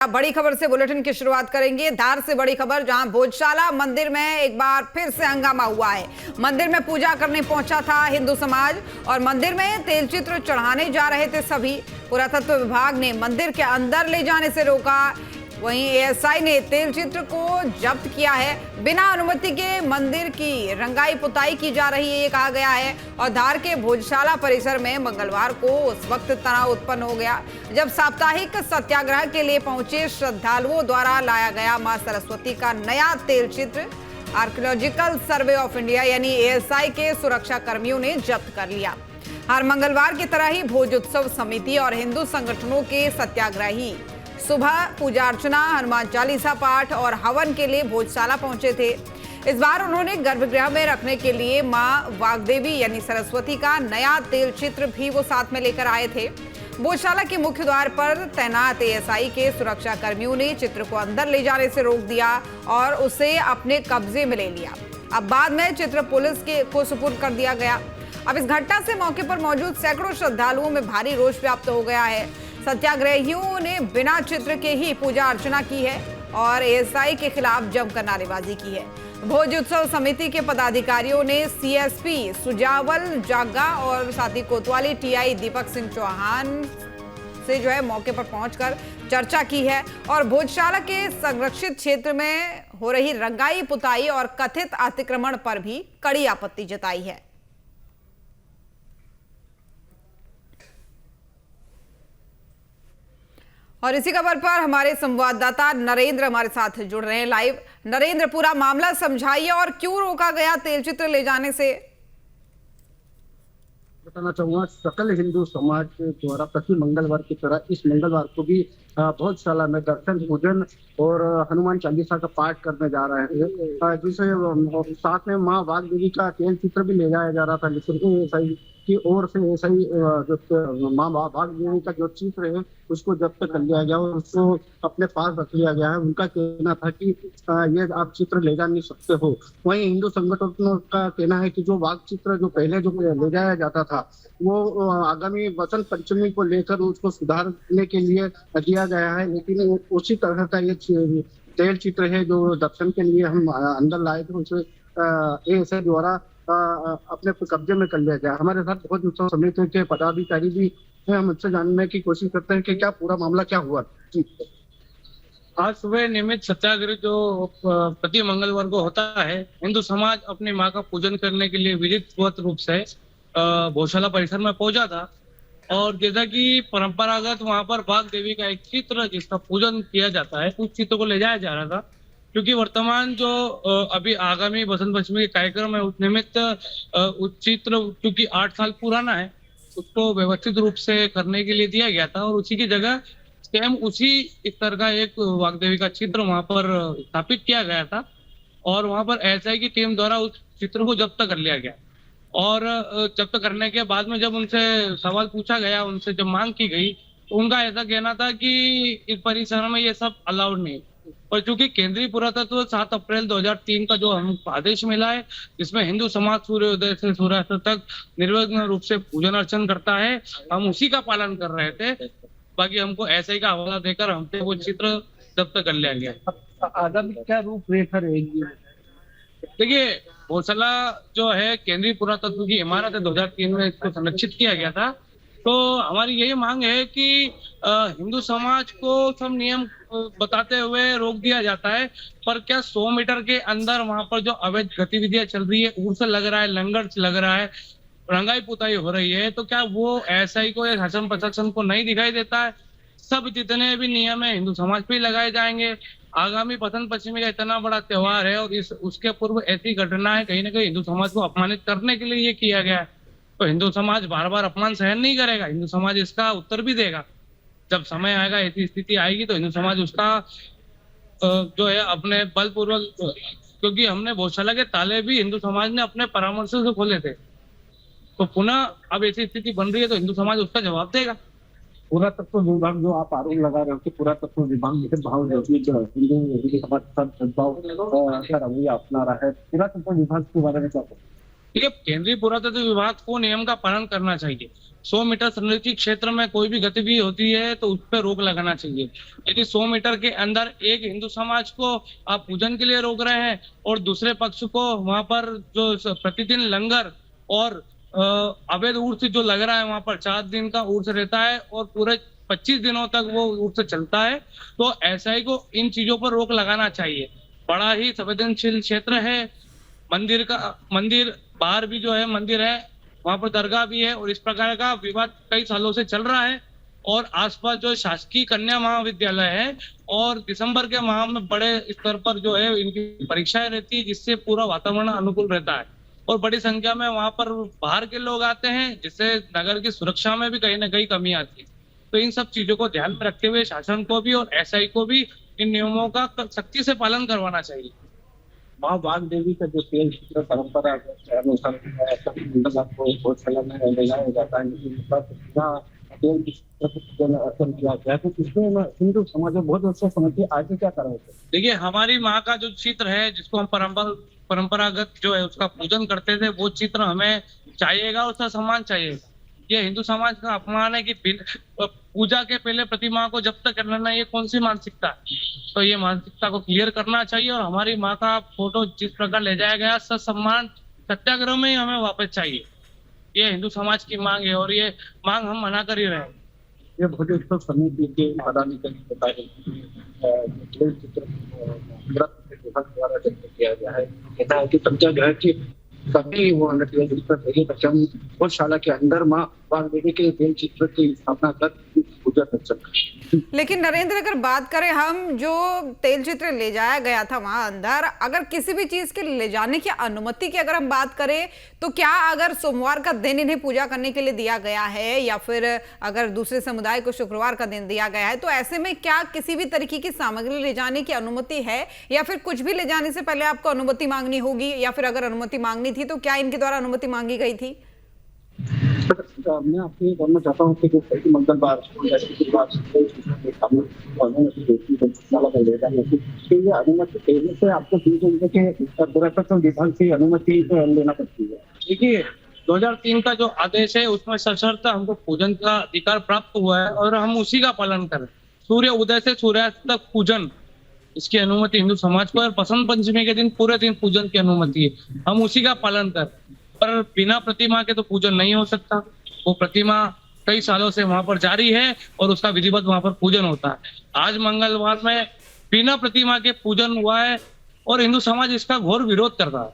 बड़ी खबर से बुलेटिन की शुरुआत करेंगे। धार से बड़ी खबर, जहां भोजशाला मंदिर में एक बार फिर से हंगामा हुआ है। मंदिर में पूजा करने पहुंचा था हिंदू समाज और मंदिर में तेल चित्र चढ़ाने जा रहे थे सभी। पुरातत्व विभाग ने मंदिर के अंदर ले जाने से रोका। वहीं एएसआई ने तेल चित्र को जब्त किया है। बिना अनुमति के मंदिर की रंगाई पुताई की जा रही है, ये कहा गया है। और धार के भोजशाला परिसर में मंगलवार को उस वक्त तनाव उत्पन्न हो गया जब साप्ताहिक सत्याग्रह के लिए पहुंचे श्रद्धालुओं द्वारा लाया गया मां सरस्वती का नया तेल चित्र आर्कियोलॉजिकल सर्वे ऑफ इंडिया यानी एएसआई के सुरक्षा कर्मियों ने जब्त कर लिया। हर मंगलवार की तरह ही भोज उत्सव समिति और हिंदू संगठनों के सत्याग्रही सुबह पूजा अर्चना, हनुमान चालीसा पाठ और हवन के लिए भोजशाला पहुंचे थे। इस बार उन्होंने गर्भगृह में रखने के लिए मां वाग्देवी यानी सरस्वती का नया तेल चित्र भी वो साथ में लेकर आए थे। भोजशाला के मुख्य द्वार पर तैनात एएसआई के सुरक्षा कर्मियों ने चित्र को अंदर ले जाने से रोक दिया और उसे अपने कब्जे में ले लिया। अब बाद में चित्र पुलिस को सुपुर्द कर दिया गया। अब इस घटना से मौके पर मौजूद सैकड़ों श्रद्धालुओं में भारी रोष व्याप्त हो गया है। सत्याग्रहियों ने बिना चित्र के ही पूजा अर्चना की है और एएसआई के खिलाफ जमकर नारेबाजी की है। भोज उत्सव समिति के पदाधिकारियों ने सीएसपी सुजावल जागा और साथी कोतवाली टीआई दीपक सिंह चौहान से मौके पर पहुंचकर चर्चा की है और भोजशाला के संरक्षित क्षेत्र में हो रही रंगाई पुताई और कथित अतिक्रमण पर भी कड़ी आपत्ति जताई है। और इसी खबर पर हमारे संवाददाता नरेंद्र हमारे साथ जुड़ रहे हैं लाइव। नरेंद्र, पूरा मामला समझाइए और क्यों रोका गया तेल चित्र ले जाने से? बताना चाहूंगा, सकल हिंदू समाज के द्वारा प्रति मंगलवार की तरह इस मंगलवार को भी भोजशाला में दर्शन पूजन और हनुमान चालीसा का पाठ करने जा रहे हैं, जिसे साथ में मां वाग्देवी का तेल चित्र भी ले जाया जा रहा था। लेकिन ऐसा की ओर से ऐसा ही जो मां वाग्देवी का जो चित्र है उसको जब्त कर लिया गया और उसको अपने पास रख लिया गया है। उनका कहना था कि ये आप चित्र ले जा नहीं सकते हो। वहीं हिंदू संगठनों का कहना है कि जो वाघ चित्र जो पहले जो ले जाया जाता था वो आगामी वसंत पंचमी को लेकर उसको सुधारने के लिए दिया गया है। लेकिन उसी तरह का ये तेल चित्र है जो दर्शन के लिए हम अंदर लाए थे, उसे एएसआई द्वारा अपने कब्जे में कर लिया गया। हमारे साथ भोज उत्सव समिति के पदाधिकारी भी हैं, हम उनसे जानने की कोशिश करते हैं कि क्या पूरा मामला क्या हुआ। आज सुबह नियमित सत्याग्रह जो प्रति मंगलवार को होता है, हिंदू समाज अपनी मां का पूजन करने के लिए विधिवत रूप से भोजशाला परिसर में पहुंचा था और जैसा कि परंपरागत वहां पर वाघ देवी का एक चित्र जिसका पूजन किया जाता है, उस चित्र को ले जाया जा रहा था। क्योंकि वर्तमान जो अभी आगामी बसंत पंचमी के कार्यक्रम है, उस निमित्त उस चित्र क्योंकि 8 साल पुराना है, उसको व्यवस्थित रूप से करने के लिए दिया गया था और उसी की जगह सेम उसी इस तरह का एक वाग्देवी का चित्र वहां पर स्थापित किया गया था और वहां पर एएसआई की टीम द्वारा उस चित्र को जब्त कर लिया गया। और जब्त करने के बाद में जब उनसे सवाल पूछा गया, उनसे जब मांग की गई, तो उनका ऐसा कहना था कि इस परिसर में ये सब अलाउड नहीं। और चूंकि केंद्रीय पुरातत्व 7 अप्रैल 2003 का जो हम आदेश मिला है, जिसमें हिंदू समाज सूर्योदय से सूर्यास्त तक निर्विघ्न रूप से पूजन अर्चन करता है, हम उसी का पालन कर रहे थे। बाकी हमको ऐसे ही का हवाला देकर हमसे वो चित्र जब्त कर लिया गया। आगामी क्या रूपरेखा रहेगी? देखिए, भोजशाला जो है केंद्रीय पुरातत्व की इमारत है, 2003 में इसको संरक्षित किया गया था। तो हमारी यही मांग है कि हिंदू समाज को सब नियम बताते हुए रोक दिया जाता है, पर क्या 100 मीटर के अंदर वहां पर जो अवैध गतिविधियां चल रही है, उर्स लग रहा है, लंगर लग रहा है, रंगाई पुताई हो रही है, तो क्या वो एएसआई को या शासन प्रशासन को नहीं दिखाई देता है? सब जितने भी नियम है हिंदू समाज पे लगाए जाएंगे। आगामी बसंत पंचमी का इतना बड़ा त्योहार है और उसके पूर्व ऐसी घटना है, कहीं ना कहीं हिंदू समाज को अपमानित करने के लिए ये किया गया है। तो हिंदू समाज बार बार अपमान सहन नहीं करेगा, हिंदू समाज इसका उत्तर भी देगा। जब समय आएगा, ऐसी स्थिति आएगी तो हिंदू समाज उसका जो है अपने बलपूर्वक, क्योंकि हमने भोजशाला के ताले भी हिंदू समाज ने अपने परामर्श से खोले थे, तो पुनः अब ऐसी स्थिति बन रही है तो हिंदू समाज उसका जवाब देगा। पुरातत्व विभाग जो आप आरोप लगा रहे हो कि पुरातत्व विभाग हिंदू समाज का रवैया अपना रहा है, पुरातत्व विभाग के बारे में क्या? देखिए, केंद्रीय पुरातत्व विभाग को नियम का पालन करना चाहिए। 100 मीटर संरक्षित क्षेत्र में कोई भी गतिविधि होती है तो उस पर रोक लगाना चाहिए। यदि 100 मीटर के अंदर एक हिंदू समाज को आप पूजन के लिए रोक रहे हैं और दूसरे पक्ष को वहां पर जो प्रतिदिन लंगर और अवैध उर्स जो लग रहा है, वहां पर 4 दिन का उर्स रहता है और पूरे 25 दिनों तक वो उर्स चलता है, तो एसआई को इन चीजों पर रोक लगाना चाहिए। बड़ा ही संवेदनशील क्षेत्र है। मंदिर बाहर भी जो है मंदिर है, वहां पर दरगाह भी है और इस प्रकार का विवाद कई सालों से चल रहा है। और आसपास जो शासकीय कन्या महाविद्यालय है और दिसंबर के माह में बड़े स्तर पर जो है इनकी परीक्षाएं रहती है, जिससे पूरा वातावरण अनुकूल रहता है और बड़ी संख्या में वहां पर बाहर के लोग आते हैं, जिससे नगर की सुरक्षा में भी कहीं ना कहीं कमी आती है। तो इन सब चीजों को ध्यान में रखते हुए शासन को भी और एसआई को भी इन नियमों का सख्ती से पालन करवाना चाहिए। माँ वाघ देवी का जो तेल चित्र परंपरा के अनुसार सभी मंगलवार को गौशाला में ले जाया जाता है, तेल चित्र पूजन अर्चन किया गया, तो इसमें हिंदू समाज में बहुत अच्छा समझिए आगे क्या करें। देखिए, हमारी माँ का जो चित्र है, जिसको हम परंपरागत जो है उसका पूजन करते थे, वो चित्र हमें चाहिएगा, उसका सम्मान चाहिएगा। ये हिंदू समाज का अपमान है कि पूजा के पहले प्रतिमा को जब तक करना, ये कौन सी मानसिकता है? तो ये मानसिकता को क्लियर करना चाहिए और हमारी माँ का फोटो जिस प्रकार ले जाया गया, सम्मान सत्याग्रह में ही हमें वापस चाहिए। ये हिंदू समाज की मांग है और ये मांग हम मना कर ही रहे हैं। ये भोजोत्सव समिति के आदानी के द्वारा किया गया है, कहता है कि सत्याग्रह की सभी वो गौशाला के अंदर माँ वाघ देवी के तेल चित्र की स्थापना कर पूजा कर सकते। लेकिन नरेंद्र, अगर बात करें हम, जो तेल चित्र ले जाया गया था वहां अंदर, अगर किसी भी चीज के ले जाने की अनुमति की अगर हम बात करें, तो क्या अगर सोमवार का दिन इन्हें पूजा करने के लिए दिया गया है या फिर अगर दूसरे समुदाय को शुक्रवार का दिन दिया गया है, तो ऐसे में क्या किसी भी तरीके की सामग्री ले जाने की अनुमति है या फिर कुछ भी ले जाने से पहले आपको अनुमति मांगनी होगी, या फिर अगर अनुमति मांगनी थी तो क्या इनके द्वारा अनुमति मांगी गई थी? मैं आपको ये बोलना चाहता हूँ कि जो मंगलवार अनुमति देने से आपको पुरातत्व विभाग से अनुमति लेना पड़ती है। देखिए, 2003 का जो आदेश है उसमें सशर्त हमको पूजन का अधिकार प्राप्त हुआ है और हम उसी का पालन करें। सूर्य उदय से सूर्यास्त तक पूजन, इसकी अनुमति हिंदू समाज को, और बसंत पंचमी के दिन पूरे दिन पूजन की अनुमति है, हम उसी का पालन करें। पर बिना प्रतिमा के तो पूजन नहीं हो सकता। वो प्रतिमा कई सालों से वहां पर जारी है और उसका विधिवत वहां पर पूजन होता है। आज मंगलवार में बिना प्रतिमा के पूजन हुआ है और हिंदू समाज इसका घोर विरोध कर रहा है।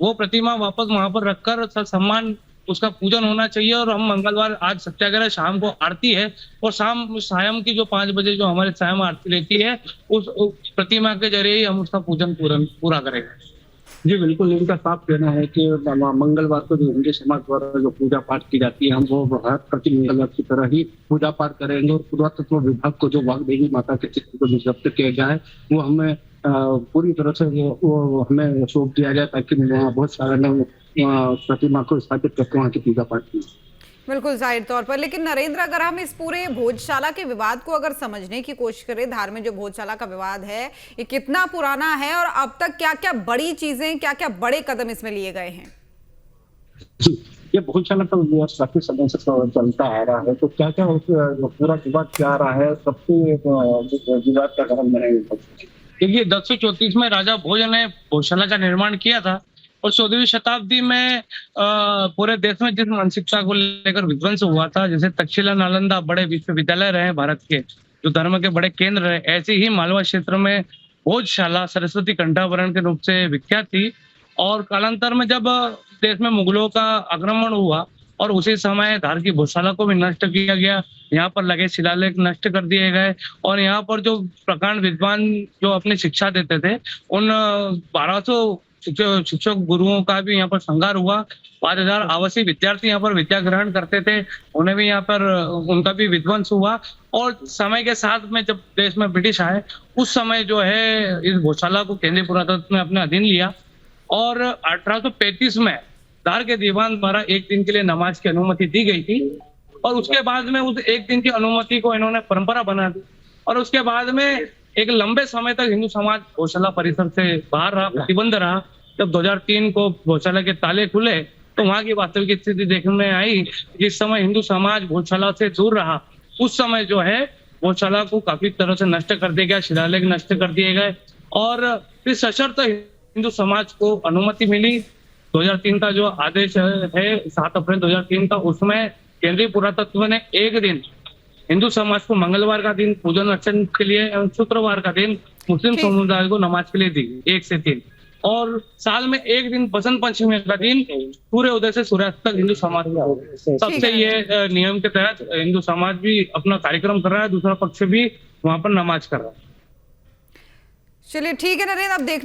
वो प्रतिमा वापस वहां पर रखकर सम्मान उसका पूजन होना चाहिए। और हम मंगलवार आज सत्याग्रह, शाम को आरती है और सायं की जो 5 बजे जो हमारे सायं आरती रहती है, उस प्रतिमा के जरिए ही हम उसका पूजन पूरा करेंगे। जी बिल्कुल, इनका साफ कहना है कि मंगलवार को जो हिंदू समाज द्वारा जो पूजा पाठ की जाती है, हम वो प्रति मंगलवार की तरह ही पूजा पाठ करेंगे। और पुरातत्व विभाग को जो वाघ देवी माता के चित्र को जब्त किया गया है, वो हमें पूरी तरह से वो हमें सौंप दिया गया, ताकि वहाँ बहुत सारे लोग प्रतिमा को स्थापित करके वहाँ की पूजा पाठ की। बिल्कुल, जाहिर तौर पर। लेकिन नरेंद्र, अगर हम इस पूरे भोजशाला के विवाद को अगर समझने की कोशिश करें, धार में जो भोजशाला का विवाद है, ये कितना पुराना है और अब तक क्या क्या बड़ी चीजें, क्या क्या बड़े कदम इसमें लिए गए हैं? ये भोजशाला का विवाद काफी समय से चलता आ रहा है, तो क्या क्या पूरा विवाद क्या आ रहा है, सबसे विवाद का कारण बने? देखिए, 1034 में राजा भोज ने भोजशाला का निर्माण किया था और 14वीं शताब्दी में पूरे देश में जिस मानसिकता को लेकर विध्वंस हुआ था, जैसे तक्षशिला, नालंदा बड़े विश्वविद्यालय रहे भारत के, जो धर्म के बड़े केंद्र रहे, ऐसे ही मालवा क्षेत्र में भोजशाला सरस्वती कंठाभरण के रूप से विख्यात थी। और कालांतर में जब देश में मुगलों का आक्रमण हुआ और उसी समय धार की भोजशाला को भी नष्ट किया गया, यहाँ पर लगे शिलालेख नष्ट कर दिए गए और यहाँ पर जो प्रकांड विद्वान जो अपनी शिक्षा देते थे, उन 1200 शिक्षक गुरुओं का भी यहाँ पर संहार हुआ। 5000 आवासीय विद्यार्थी यहाँ पर विद्या ग्रहण करते थे, उन्हें भी यहाँ पर उनका भी विध्वंस हुआ। और समय के साथ में जब देश में ब्रिटिश आए, उस समय जो है इस भोजशाला को केंद्रीय पुरातत्व ने अपने अधीन लिया और 1835 में धार के दीवान द्वारा एक दिन के लिए नमाज की अनुमति दी गई थी। और उसके बाद में उस एक दिन की अनुमति को इन्होंने परंपरा बना दी और उसके बाद में एक लंबे समय तक हिंदू समाज भोजशाला परिसर से बाहर रहा, प्रतिबंध रहा। जब 2003 को गौशाला के ताले खुले तो वहां की वास्तविक स्थिति देखने में आई। जिस समय हिंदू समाज गौशाला से दूर रहा उस समय जो है गौशाला को काफी तरह से नष्ट कर दिया गया, शिलालेख नष्ट कर दिए गए और फिर सशर्त हिंदू समाज को अनुमति मिली। 2003 का जो आदेश है 7 अप्रैल 2003 का, उसमें केंद्रीय पुरातत्व ने एक दिन हिंदू समाज को मंगलवार का दिन पूजन अर्चन के लिए एवं शुक्रवार का दिन मुस्लिम समुदाय को नमाज के लिए दी 1 से 3 और साल में एक दिन बसंत पंचमी का दिन सूर्य उदय से सूर्यास्त तक हिंदू समाज का सबसे ये नियम के तहत हिंदू समाज भी अपना कार्यक्रम कर रहा है, दूसरा पक्ष भी वहां पर नमाज कर रहा है। चलिए ठीक है नरेंद्र, अब देख